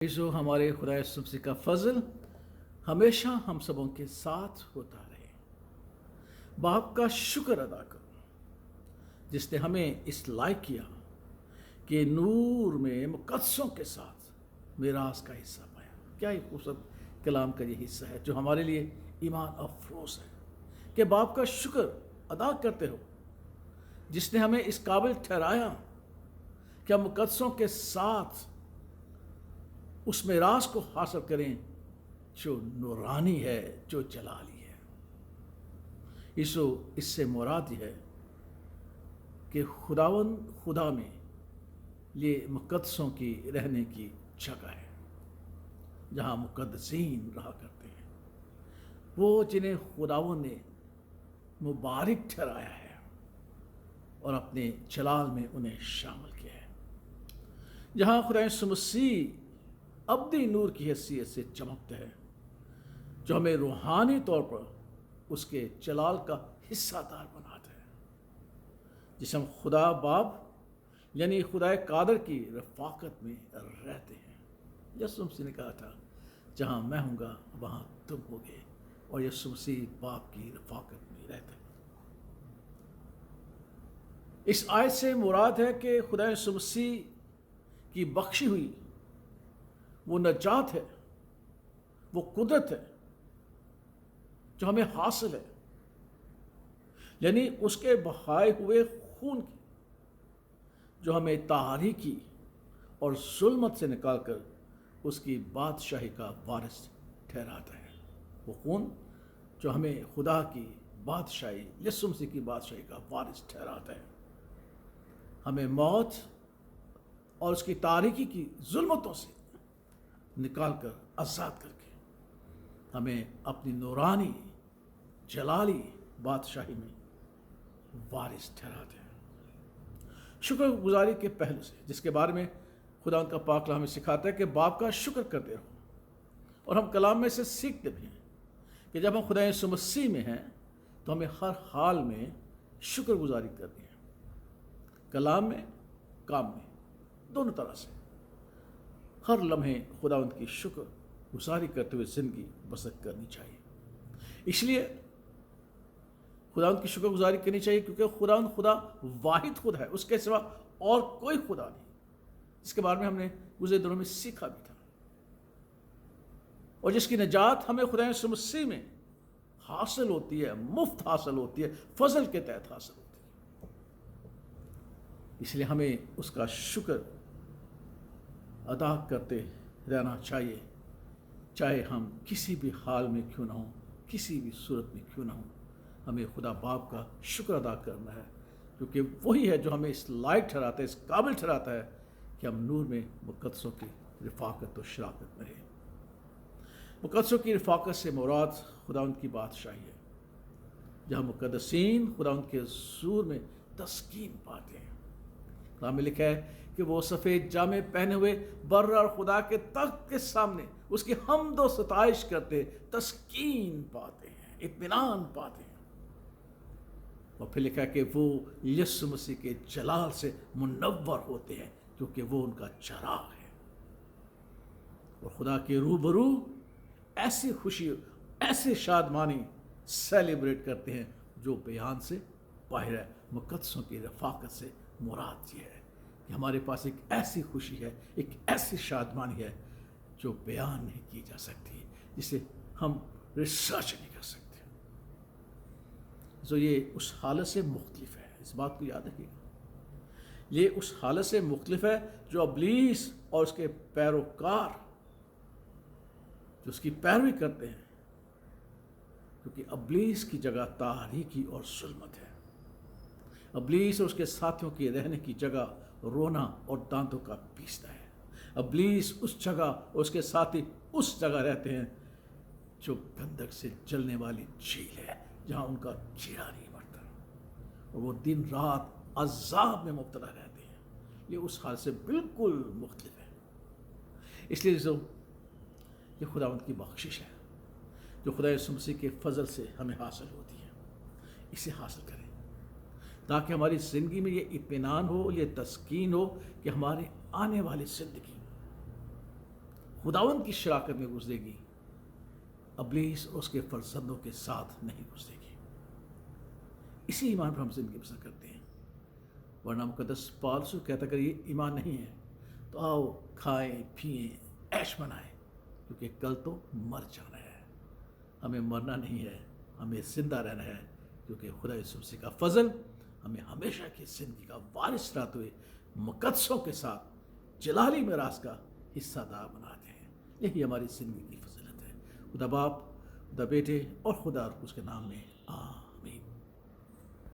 जो हमारे खुदा यीशु मसीह का फजल हमेशा हम सबों के साथ होता रहे। बाप का शुक्र अदा करो जिसने हमें इस लायक किया कि नूर में मुकद्दसों के साथ मिरास का हिस्सा पाया। क्या ही खूबसूरत कलाम का ये हिस्सा है जो हमारे लिए ईमान अफरोज है कि बाप का शुक्र अदा करते हो जिसने हमें इस काबिल ठहराया कि हम मुकद्दसों के साथ उस मिरास को हासिल करें जो नूरानी है, जो जलाली है। इससे मुराद है कि खुदा में ये मुकद्दसों की रहने की जगह है जहाँ मुकद्दसीन रहा करते हैं, वो जिन्हें खुदावन ने मुबारक ठहराया है और अपने जलाल में उन्हें शामिल किया है, जहाँ खुदा यीशु मसीह अब्दी नूर की हैसियत से चमकता है, जो हमें रूहानी तौर पर उसके जलाल का हिस्सादार बनाता है, जिसे हम खुदा बाप यानी खुदा कादर की रफ़ाकत में रहते हैं। यीशु मसीह ने कहा था, जहाँ मैं हूँगा वहाँ तुम होगे, और यीशु मसीह बाप की रफ़ाकत में रहते हैं। इस आयत से मुराद है कि खुदा यीशु मसीह की बख्शी हुई वो नजात है, वो कुदरत है जो हमें हासिल है, यानी उसके बहाए हुए खून की जो हमें तारीकी और जुल्मत से निकालकर उसकी बादशाही का वारिस ठहराता है। वो खून जो हमें खुदा की बादशाही, यीशु मसीह की बादशाही का वारिस ठहराता है, हमें मौत और उसकी तारीकी की जुल्मतों से निकाल कर आज़ाद करके हमें अपनी नूरानी जलाली बादशाही में वारिस ठहराते हैं। शुक्रगुजारी के पहलू से, जिसके बारे में खुदा उनका पाक कलाम हमें सिखाता है कि बाप का शुक्र करते रहो, और हम कलाम में से सीखते भी हैं कि जब हम खुदा यीशु मसीह में हैं तो हमें हर हाल में शुक्रगुजारी करनी है, कलाम में, काम में, दोनों तरह से हर लम्हे खुदा उनकी शुक्र गुजारी करते हुए ज़िंदगी बसर करनी चाहिए। इसलिए खुदा उनकी शुक्र गुजारी करनी चाहिए क्योंकि खुदा वाहिद खुदा है, उसके सिवा और कोई खुदा नहीं, जिसके बारे में हमने गुज़रे दिनों में सीखा भी था, और जिसकी निजात हमें खुदा यीशु मसीह में हासिल होती है, मुफ्त हासिल होती है, फजल के तहत हासिल होती है। इसलिए हमें उसका शुक्र अदा करते रहना चाहिए, चाहे हम किसी भी हाल में क्यों ना हो, किसी भी सूरत में क्यों ना हो। हमें खुदा बाप का शुक्र अदा करना है क्योंकि वही है जो हमें इस लायक ठहराता है, इस काबिल ठहराता है कि हम नूर में मुकद्दसों की रिफ़ाकत और शराकत में रहें। मुकद्दसों की रिफ़ाकत से मुराद खुदा उनकी बादशाही है, जहाँ मुकद्दसीन खुदा उनके ज़ूर में तस्कीन पाते हैं। कलाम में लिखा है कि वो सफ़ेद जामे पहने हुए बर्र और खुदा के तख्त के सामने उसकी हमदो सताइश करते तस्कीन पाते हैं, इत्मीनान पाते हैं। और फिर लिखा है कि वो यीशु मसीह के जलाल से मुनव्वर होते हैं क्योंकि वो उनका चराग है, और खुदा के रूबरू ऐसी खुशी, ऐसी शादमानी सेलिब्रेट करते हैं जो बयान से बाहर है। मुकद्दसों की रफ़ाकत से मुराद ये है कि हमारे पास एक ऐसी खुशी है, एक ऐसी शादमानी है जो बयान नहीं की जा सकती, जिसे हम रिसर्च नहीं कर सकते। तो ये उस हालत से मुख्तलिफ है, इस बात को याद रखिएगा। ये उस हालत से मुख्तलिफ है जो इब्लीस और उसके पैरोकार जो उसकी पैरवी करते हैं, क्योंकि इब्लीस की जगह तारीकी और जुल्मत है। इब्लीस और उसके साथियों की रहने की जगह रोना और दांतों का पीसना है। इब्लीस उस जगह और उसके साथी उस जगह रहते हैं जो गंधक से जलने वाली झील है, जहाँ उनका कीड़ा नहीं मरता, और वो दिन रात अज़ाब में मुब्तला रहते हैं। ये उस हाल से बिल्कुल मुख्तलिफ है। इसलिए जो ये खुदावंद की बख्शिश है जो खुदा यीशु मसीह के फजल से हमें हासिल होती है, इसे हासिल करें ताकि हमारी ज़िंदगी में ये इत्मीनान हो, ये तस्कीन हो कि हमारे आने वाली ज़िंदगी خداوند کی شراکت میں گزرے گی، ابلیس اور اس کے فرزندوں کے ساتھ نہیں گزرے گی۔ اسی ایمان پر ہم زندگی بسر کرتے ہیں، ورنہ مقدس پالس کہتا اگر یہ ایمان نہیں ہے تو آؤ کھائیں پئیں عیش منائیں، کیونکہ کل تو مر جانا ہے۔ ہمیں مرنا نہیں ہے، ہمیں زندہ رہنا ہے، کیونکہ خدا یسوع مسیح کا فضل ہمیں ہمیشہ کی زندگی کا وارث رہتے ہوئے مقدسوں کے ساتھ جلالی میراث کا حصہ دار بناتے ہیں۔ یہی ہماری زندگی کی فضیلت ہے۔ خدا باپ، خدا بیٹے اور خدا اس کے نام میں آمین۔